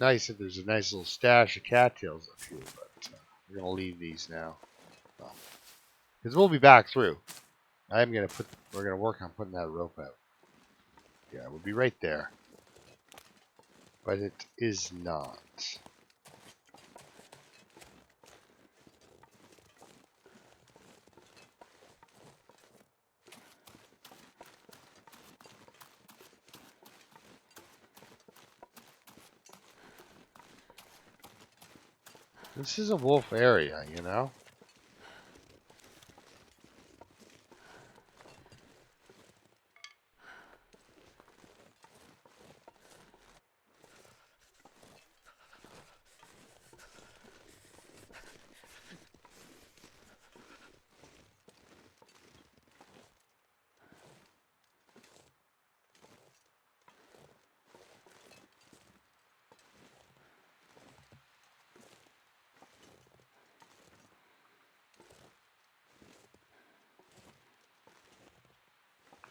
Nice that there's a nice little stash of cattails up here, but we're gonna leave these now. Because we'll be back through. We're gonna work on putting that rope out. Yeah, we'll be right there. But it is not. This is a wolf area, you know?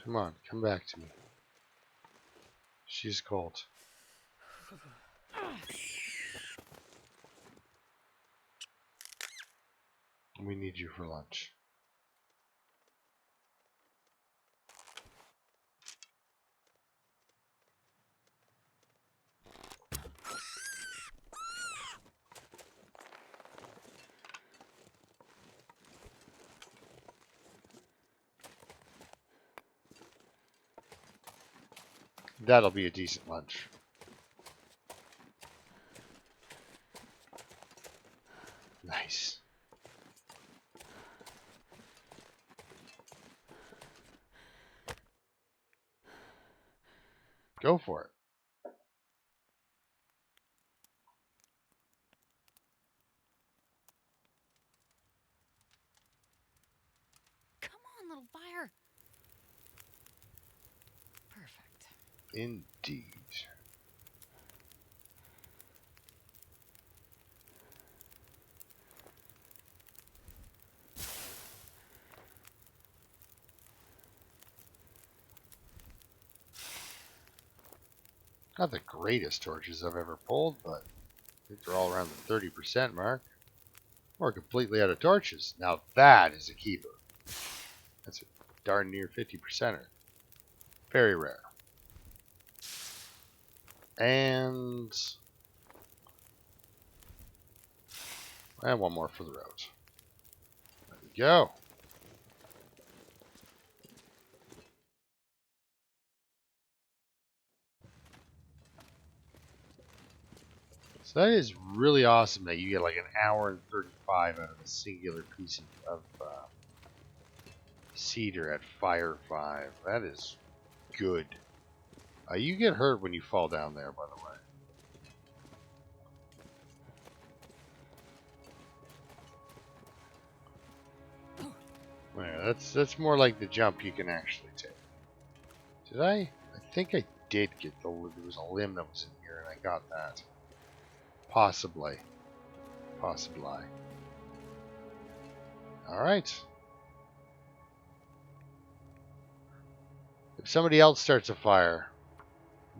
Come on, come back to me. She's cold. We need you for lunch. That'll be a decent lunch. Nice. Go for it. Come on, little fire. Perfect. Indeed. Not the greatest torches I've ever pulled, but I think they're all around the 30% mark. We're completely out of torches. Now that is a keeper. That's a darn near 50%er. Very rare. And one more for the road. There we go. So that is really awesome that you get like an hour and 35 out of a singular piece of cedar at Fire 5. That is good. You get hurt when you fall down there, by the way. Yeah, that's more like the jump you can actually take. Did I? I think I did get there was a limb that was in here and I got that. Possibly. Possibly. Alright. If somebody else starts a fire,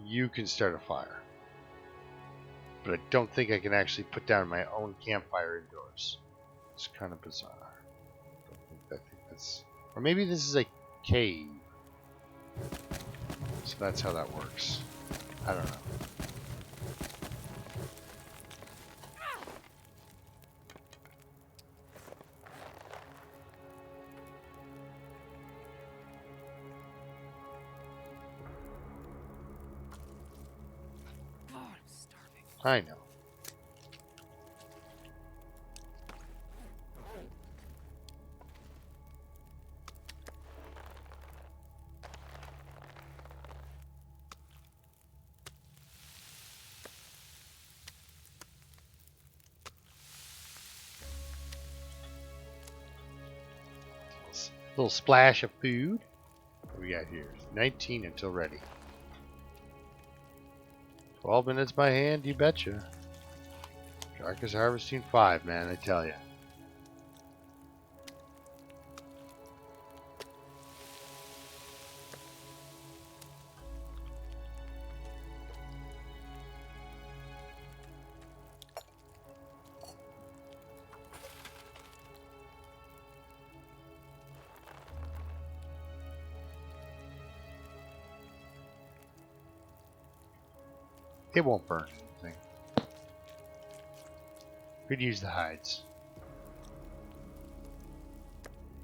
you can start a fire. But I don't think I can actually put down my own campfire indoors. It's kind of bizarre. I think that's... Or maybe this is a cave. So that's how that works. I don't know. God, I'm starving. I know. Little splash of food. What we got here? 19 until ready. 12 minutes by hand, you betcha. Shark is harvesting 5, man, I tell ya. It won't burn anything. Could use the hides.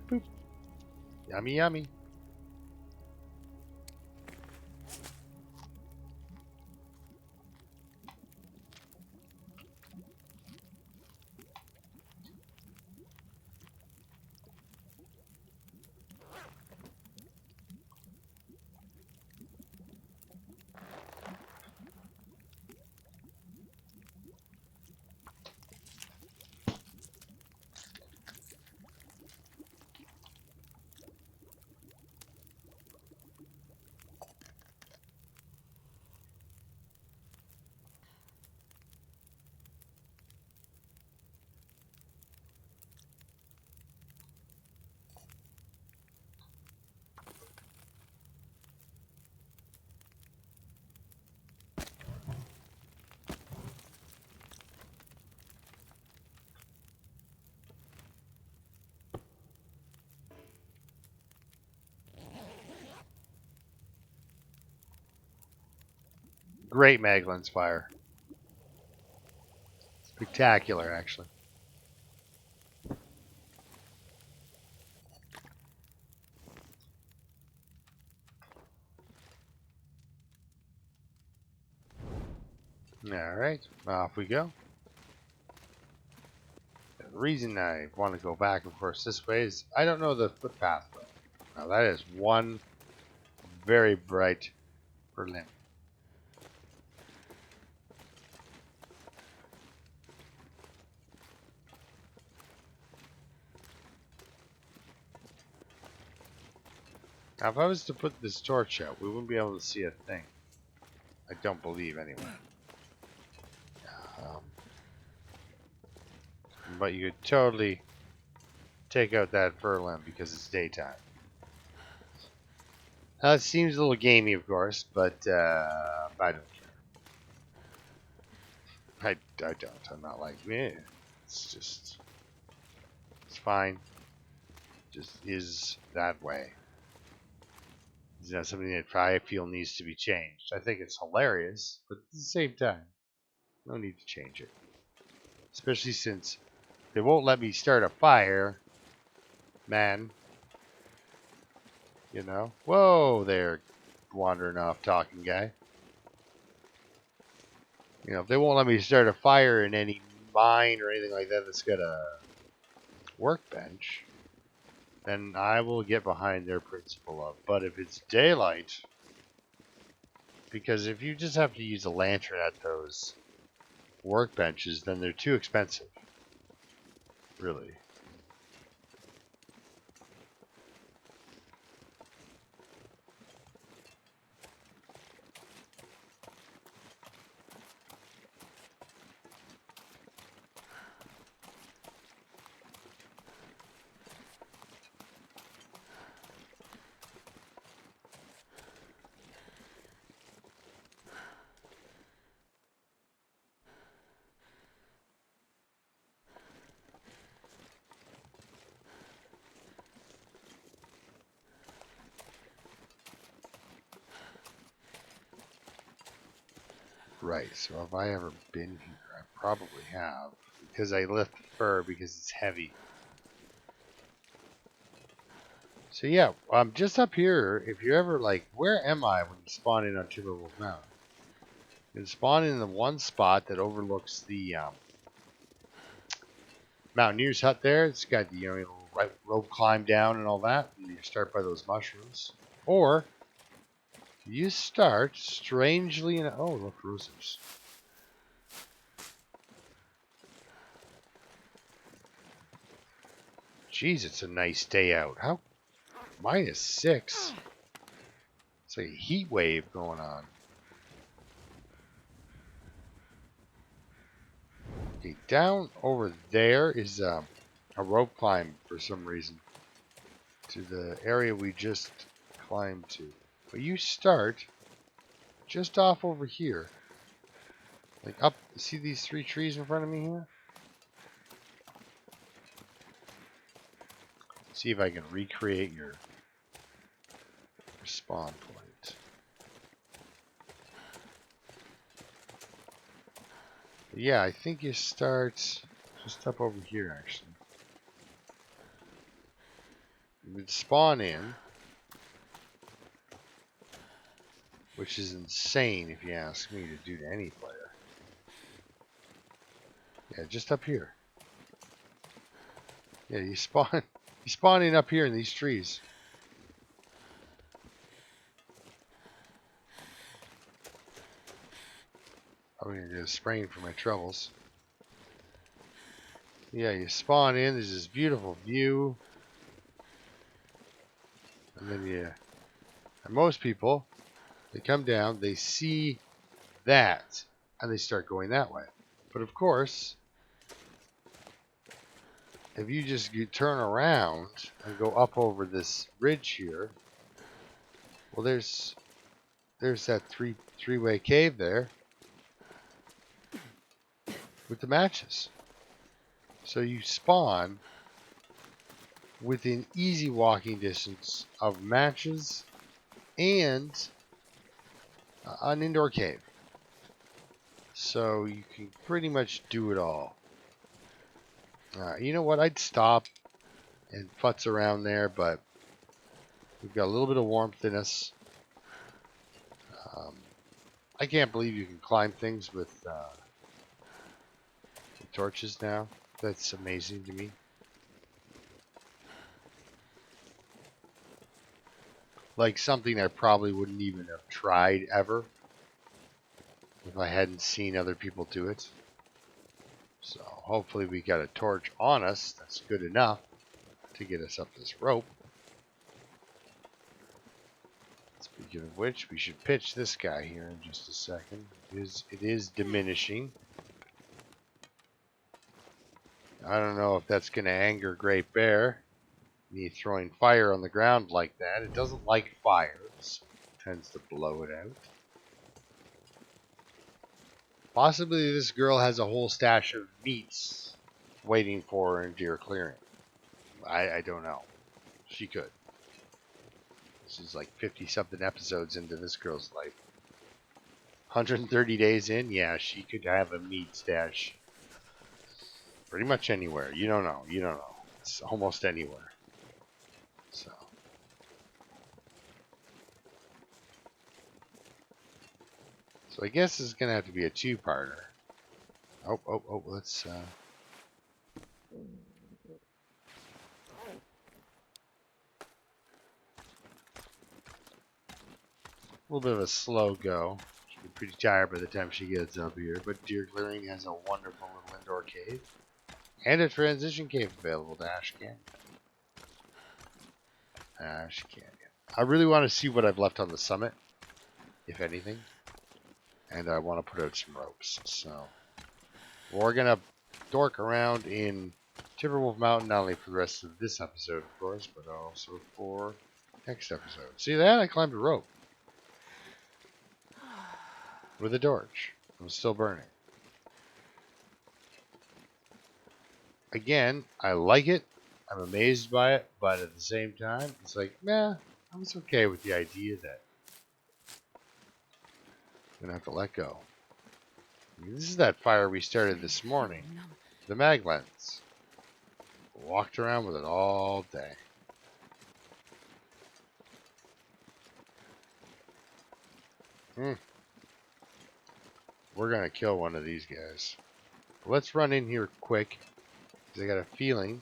Boop. Yummy, yummy. Great mag lens fire. Spectacular, actually. Alright, off we go. The reason I want to go back, of course, this way is I don't know the footpath. Now that is one very bright Berlin. Now if I was to put this torch out, we wouldn't be able to see a thing. I don't believe, anyway. But you could totally take out that fur limb because it's daytime. It seems a little gamey, of course, but I don't care. I don't. I'm not like, meh. It's just, it's fine. Just is that way. It's not something that I feel needs to be changed. I think it's hilarious, but at the same time, no need to change it. Especially since they won't let me start a fire, man. You know? Whoa there, wandering off talking guy. You know, if they won't let me start a fire in any mine or anything like that that's got a workbench, then I will get behind their principle of. But if it's daylight, because if you just have to use a lantern at those workbenches, then they're too expensive. Really. Right, so have I ever been here? I probably have. Because I lift fur because it's heavy. So yeah, just up here, if you're ever like, where am I when you spawn in on Timberwolf Mountain? You can spawn in the one spot that overlooks the Mountaineer's hut there. It's got the little rope climb down and all that. And you start by those mushrooms. Or you start strangely in oh look, roosters. Jeez, it's a nice day out. How -6? It's like a heat wave going on. Okay, down over there is a rope climb for some reason to the area we just climbed to. But you start just off over here. Like up, see these 3 trees in front of me here? See if I can recreate your spawn point. But yeah, I think you start just up over here actually. You would spawn in, which is insane if you ask me to do to any player. Yeah, just up here. Yeah, you spawn in up here in these trees. I'm gonna get a sprain for my troubles. Yeah, you spawn in, there's this beautiful view. And then and most people, they come down, they see that, and they start going that way. But of course, if you turn around and go up over this ridge here, well, there's that three-way cave there with the matches. So you spawn within easy walking distance of matches and an indoor cave. So you can pretty much do it all. You know what? I'd stop and futz around there, but we've got a little bit of warmth in us. Um, I can't believe you can climb things with torches now. That's amazing to me. Like something I probably wouldn't even have tried ever if I hadn't seen other people do it. So hopefully we got a torch on us. That's good enough to get us up this rope. Speaking of which, we should pitch this guy here in just a second. It is diminishing. I don't know if that's going to anger Great Bear. Me throwing fire on the ground like that. It doesn't like fire, so it tends to blow it out. Possibly this girl has a whole stash of meats waiting for her in deer clearing. I don't know. She could. This is like 50-something episodes into this girl's life. 130 days in, yeah, she could have a meat stash pretty much anywhere. You don't know. You don't know. It's almost anywhere. So I guess it's going to have to be a two-parter. Oh, let's... a little bit of a slow go. She'll be pretty tired by the time she gets up here, but Deer Clearing has a wonderful little indoor cave. And a transition cave available to Ash Canyon. Ash Canyon. I really want to see what I've left on the summit, if anything. And I want to put out some ropes. So we're going to dork around in Timberwolf Mountain, not only for the rest of this episode, of course, but also for next episode. See that? I climbed a rope. With a torch. It was still burning. Again, I like it. I'm amazed by it, but at the same time, it's like, nah, I was okay with the idea that I'm gonna have to let go. I mean, this is that fire we started this morning. The mag lens. Walked around with it all day. We're gonna kill one of these guys. Let's run in here quick, because I got a feeling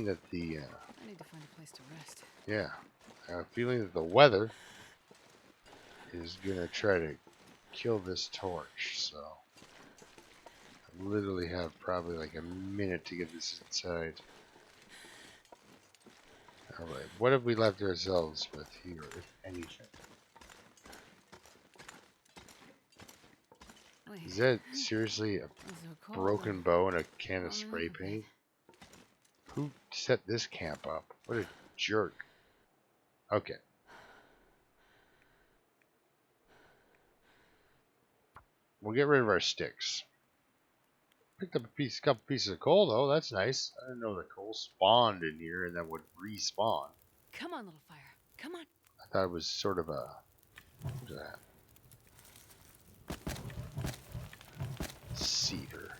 that the I need to find a place to rest. yeah, I got a feeling that the weather is gonna try to kill this torch. So I literally have probably like a minute to get this inside. All right, what have we left ourselves with here, if anything? Is that seriously a broken bow and a can of spray paint? Who set this camp up? What a jerk. Okay. We'll get rid of our sticks. Picked up a couple pieces of coal though. That's nice. I didn't know the coal spawned in here and then would respawn. Come on, little fire. Come on. I thought it was sort of a... What was that? Cedar.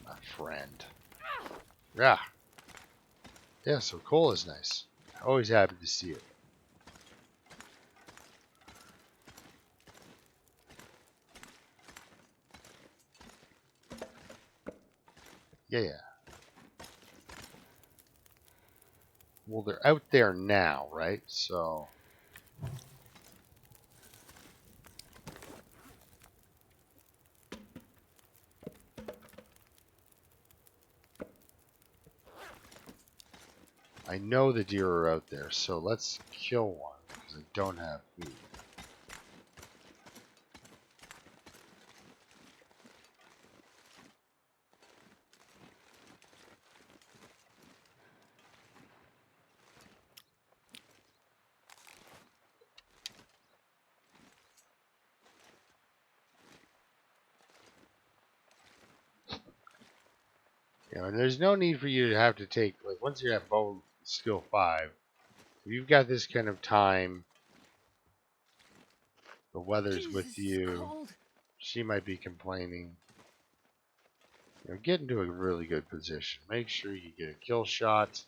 My friend. Yeah. Yeah, so coal is nice. Always happy to see it. Yeah. Well, they're out there now, right? So... I know the deer are out there, so let's kill one, because I don't have food. You know, and there's no need for you to have to take, like, once you're at bow skill 5, if you've got this kind of time The weather's Jesus, with this is you. cold. She might be complaining. Get into a really good position. Make sure you get a kill shot.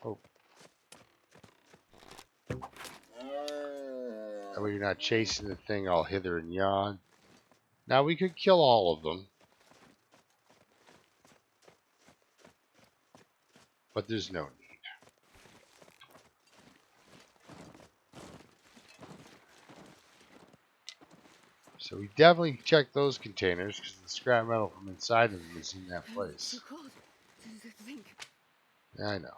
Oh, that way you're not chasing the thing all hither and yon. Now we could kill all of them, but there's no need. So we definitely check those containers because the scrap metal from inside of them is in that So place. cold. Think. Yeah, I know.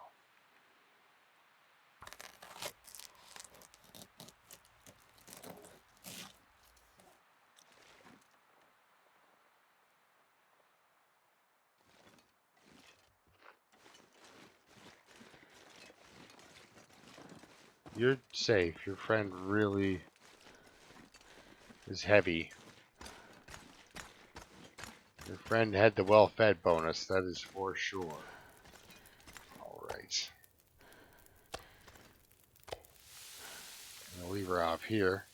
You're safe. Your friend really is heavy. Your friend had the well-fed bonus, that is for sure. Alright. I'll leave her off here.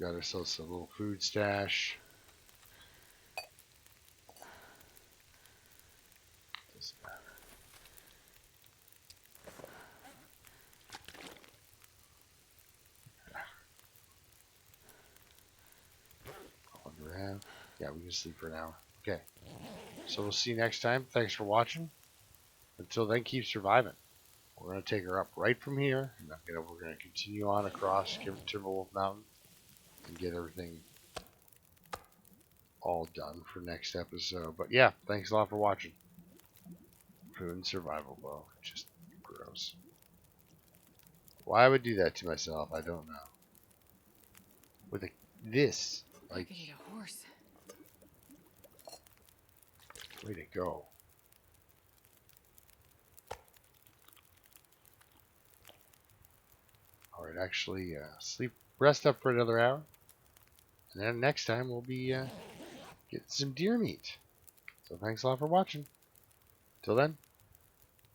Got ourselves a little food stash. Doesn't matter. All we have. Yeah, we can sleep for an hour. Okay. So we'll see you next time. Thanks for watching. Until then, keep surviving. We're going to take her up right from here. And we're going to continue on across Timberwolf Mountain and get everything all done for next episode. But yeah, thanks a lot for watching. Food and survival bow. Just gross. Why I would do that to myself, I don't know. With this, I like, could eat a horse. way to go. Alright, actually, rest up for another hour. And then next time we'll be getting some deer meat. So thanks a lot for watching. Till then,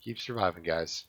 keep surviving, guys.